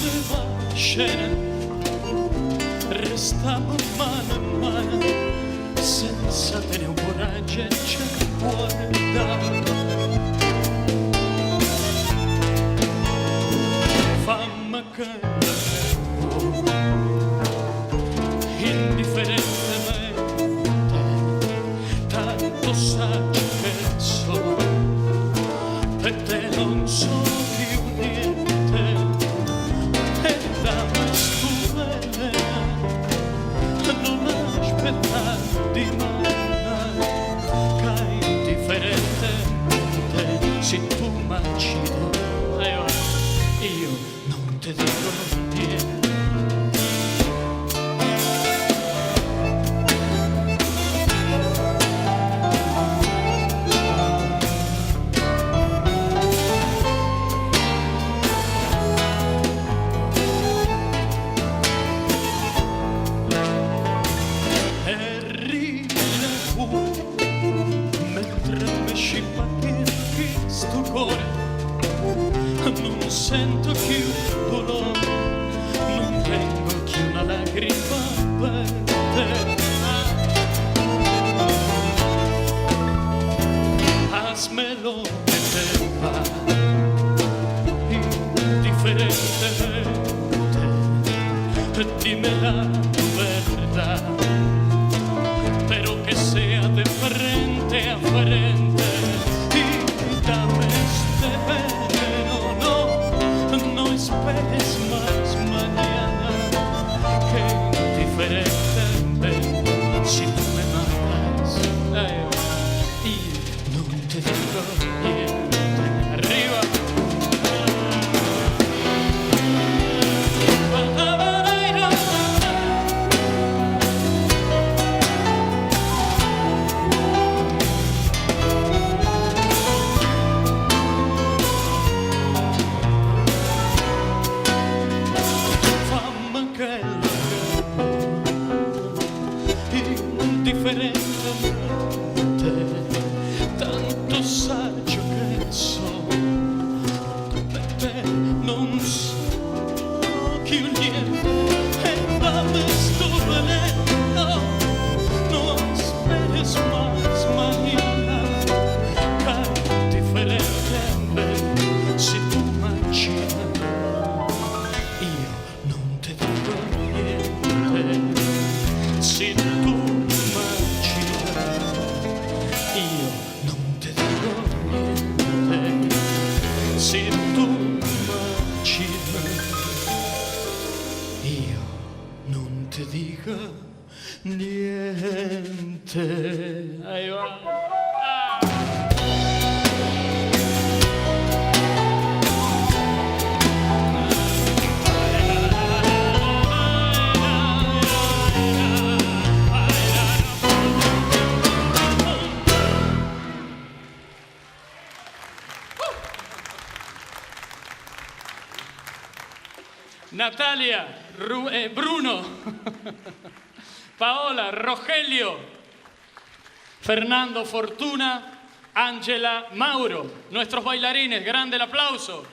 te va scena, restiamo mano a mano, senza tenere un coraggio e c'è cuore dare. Fammi che indifferentemente, tanto saggio che so, per te non so più niente, e dammi stu veleno, non aspettare di mai, che indifferentemente, se tu m'accidi, io non ti dico niente. Non sento più dolore, non tengo più una lacrima per te. Hazmelo che te va, indifferentemente, dime la verdad, pero que sea de frente a frente, y dame este veneno, no esperes más mañana, que indiferentemente, si tú me matas, y no te digo niente. Arriba. Indifferentemente, tanto saggio che so, per te non so più niente, e dammi sto veleno, no esperes más mañana, che indifferentemente, se tu m'accidi, io non ti dico niente, se tu io non ti dico niente, se tu m'accidi, io non ti dico niente. Ahí va. Natalia, Bruno, Paola, Rogelio, Fernando, Fortuna, Ángela, Mauro, nuestros bailarines, grande el aplauso.